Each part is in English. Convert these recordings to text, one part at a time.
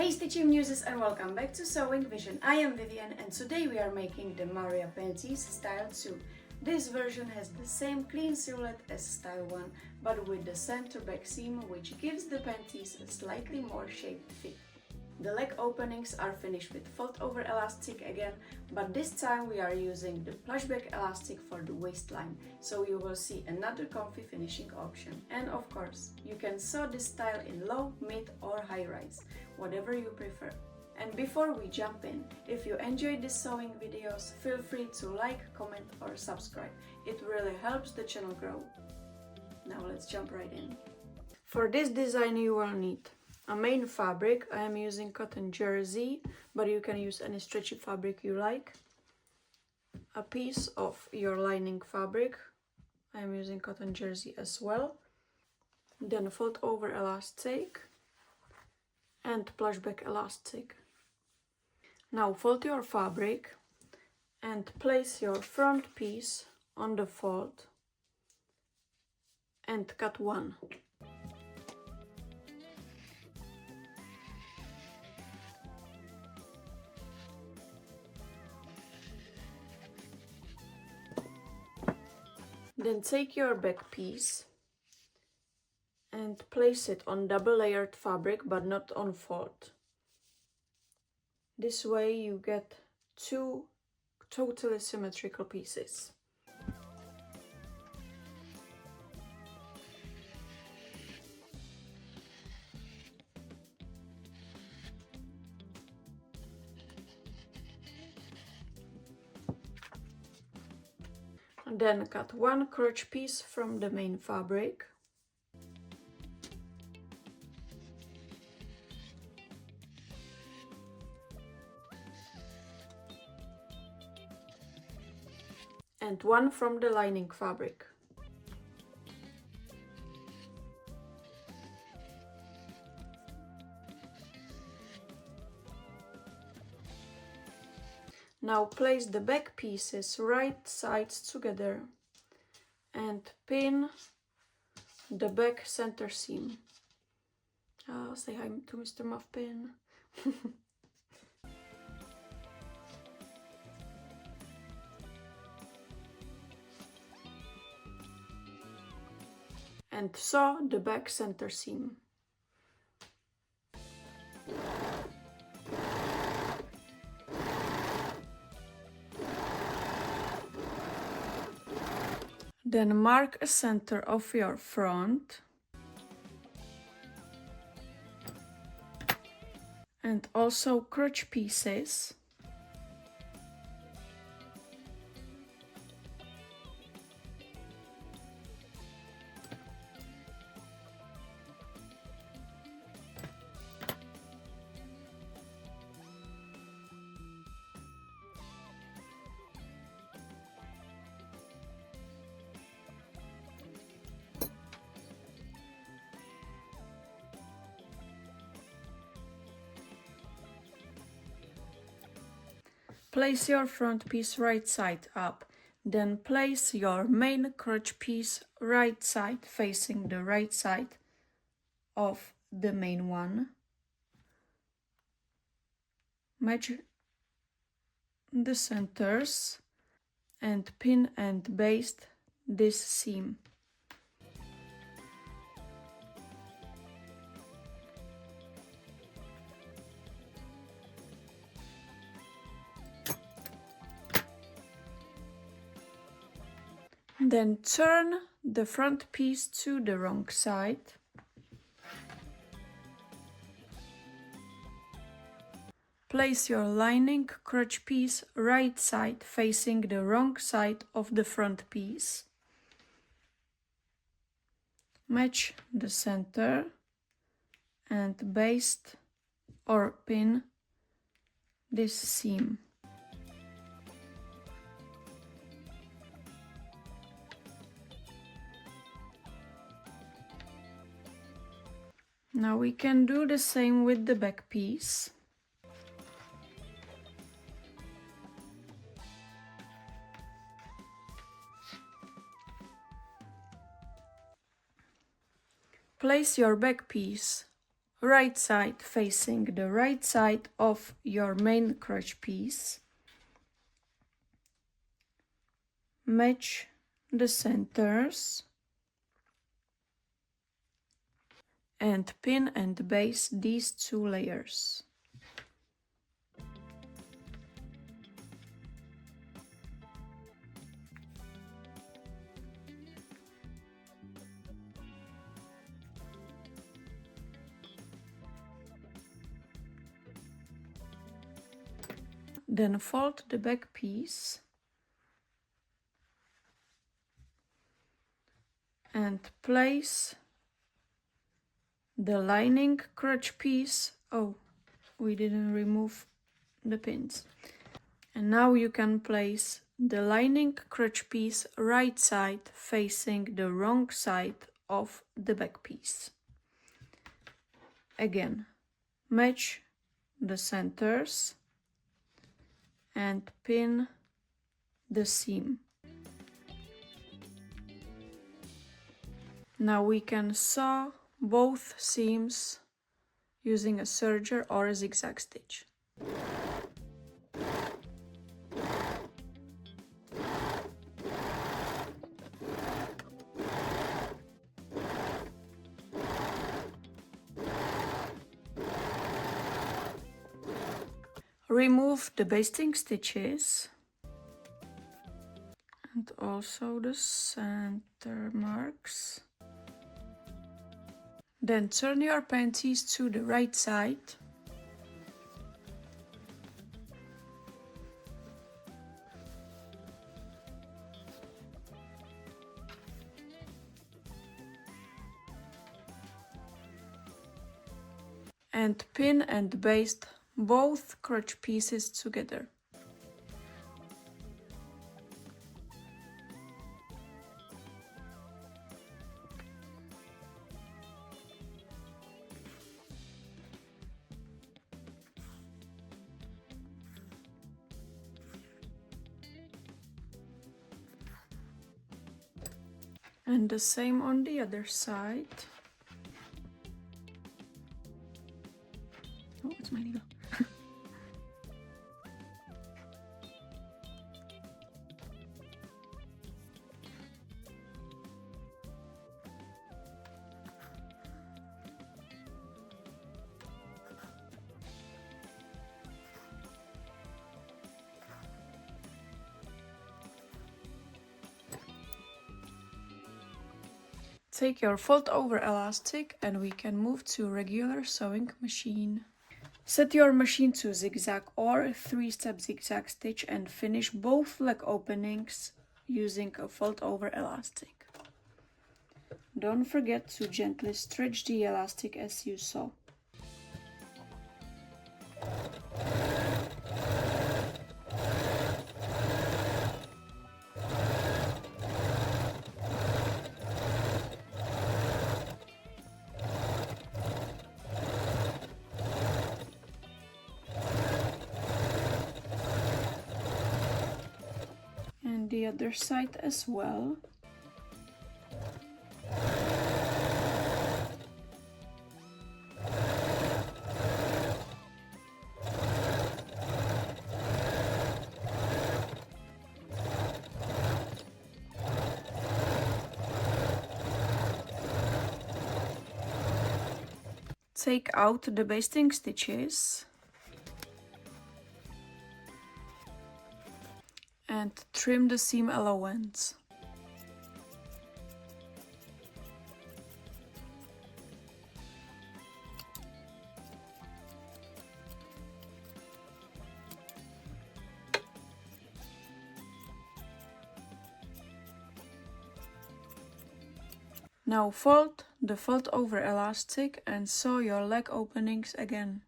Hey Stitching Muses and welcome back to Sewing Vision. I am Vivian and today we are making the Maria Panties style 2. This version has the same clean silhouette as style 1 but with the center back seam which gives the panties a slightly more shaped fit. The leg openings are finished with fold over elastic again, but this time we are using the plushback elastic for the waistline, so you will see another comfy finishing option. And of course, you can sew this style in low, mid or high rise, whatever you prefer. And before we jump in, if you enjoyed these sewing videos, feel free to like, comment or subscribe. It really helps the channel grow. Now let's jump right in. For this design you will need a main fabric. I am using cotton jersey, but you can use any stretchy fabric you like. A piece of your lining fabric. I am using cotton jersey as well. Then fold over elastic and plushback elastic. Now fold your fabric and place your front piece on the fold and cut one. Then take your back piece and place it on double layered fabric but not on fold. This way you get two totally symmetrical pieces. And then cut one crotch piece from the main fabric. And one from the lining fabric. Now place the back pieces right sides together and pin the back center seam. Say hi to Mr. Muffin. And sew the back center seam. Then mark a center of your front and also crotch pieces. Place your front piece right side up, then place your main crotch piece right side facing the right side of the main one. Match the centers and pin and baste this seam. Then turn the front piece to the wrong side. Place your lining crotch piece right side facing the wrong side of the front piece. Match the center and baste or pin this seam. Now we can do the same with the back piece. Place your back piece right side facing the right side of your main crotch piece. Match the centers and pin and baste these two layers. Then fold the back piece and place the lining crotch piece. Oh, we didn't remove the pins. And now you can place the lining crotch piece right side facing the wrong side of the back piece. Again, match the centers and pin the seam. Now we can sew both seams using a serger or a zigzag stitch. Remove the basting stitches and also the center marks. Then turn your panties to the right side. And pin and baste both crotch pieces together. And the same on the other side. Oh, it's my needle. Take your fold over elastic and we can move to regular sewing machine. Set your machine to zigzag or 3-step zigzag stitch and finish both leg openings using a fold over elastic. Don't forget to gently stretch the elastic as you sew. And the other side as well. Take out the basting stitches and trim the seam allowance. Now fold the fold over elastic and sew your leg openings again.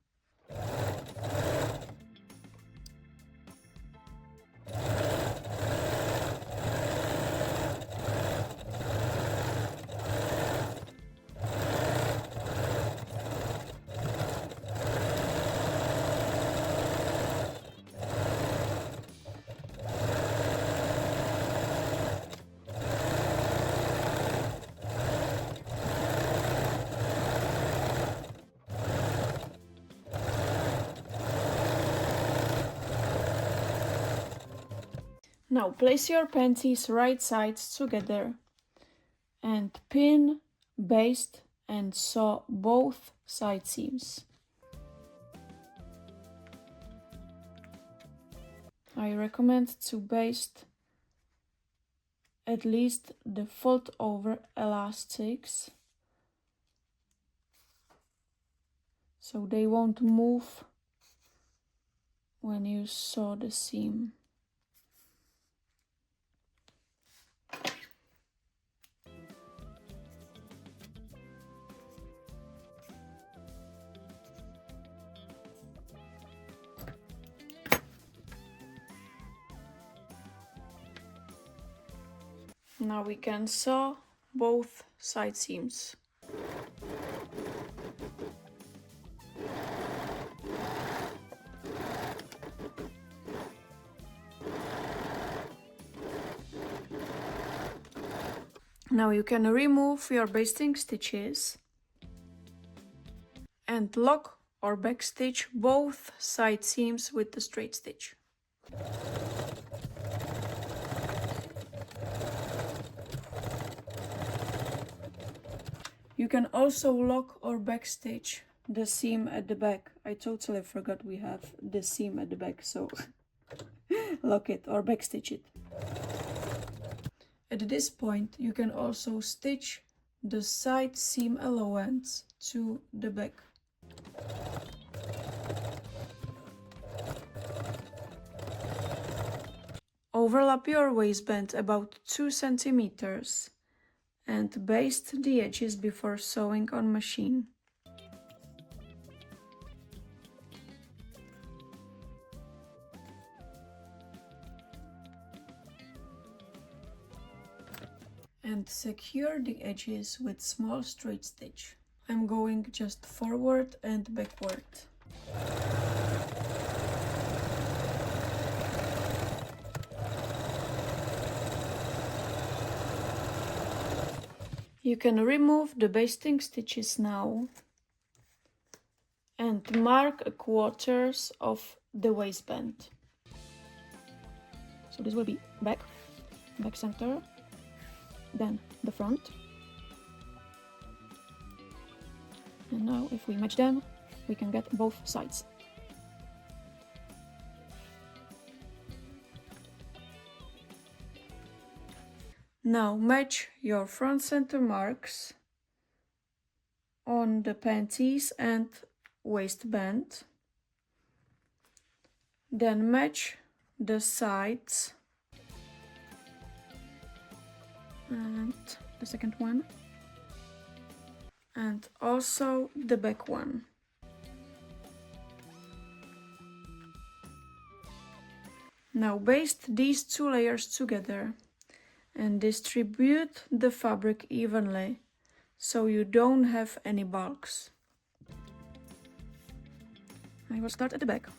Now place your panties right sides together and pin, baste and sew both side seams. I recommend to baste at least the fold over elastics so they won't move when you sew the seam. Now we can sew both side seams. Now you can remove your basting stitches and lock or backstitch both side seams with the straight stitch. You can also lock or backstitch the seam at the back. I totally forgot we have the seam at the back, so lock it or backstitch it. At this point, you can also stitch the side seam allowance to the back. Overlap your waistband about 2 centimeters and baste the edges before sewing on machine. And secure the edges with small straight stitch. I'm going just forward and backward. You can remove the basting stitches now and mark a quarters of the waistband. So this will be back center, then the front. And now if we match them, we can get both sides. Now match your front center marks on the panties and waistband. Then match the sides and the second one, and also the back one. Now baste these 2 layers together and distribute the fabric evenly so you don't have any bulks. I will start at the back.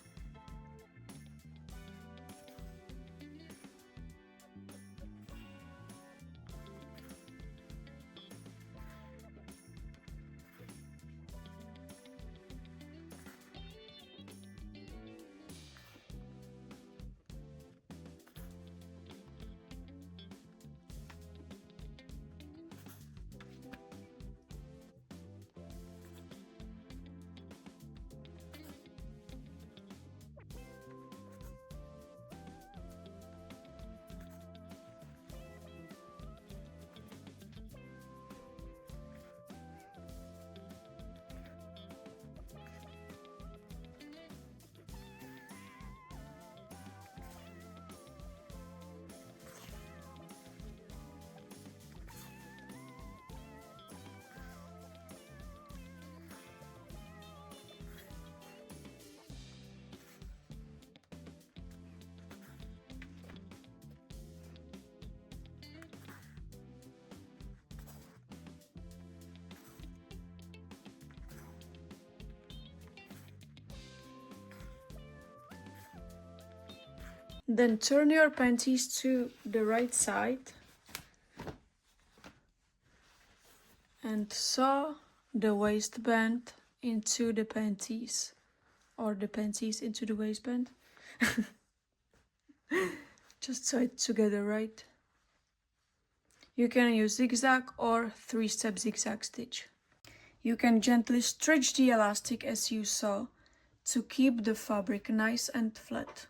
Then turn your panties to the right side and sew the waistband into the panties, or the panties into the waistband. just sew it together, right? You can use zigzag or 3-step zigzag stitch. You can gently stretch the elastic as you sew to keep the fabric nice and flat.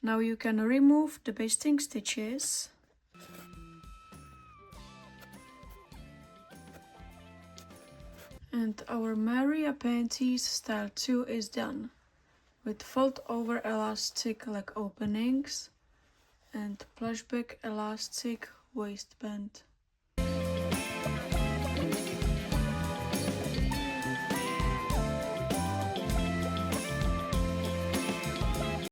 Now you can remove the basting stitches. And our Maria Panties style 2 is done, with fold over elastic leg openings and plushback elastic waistband.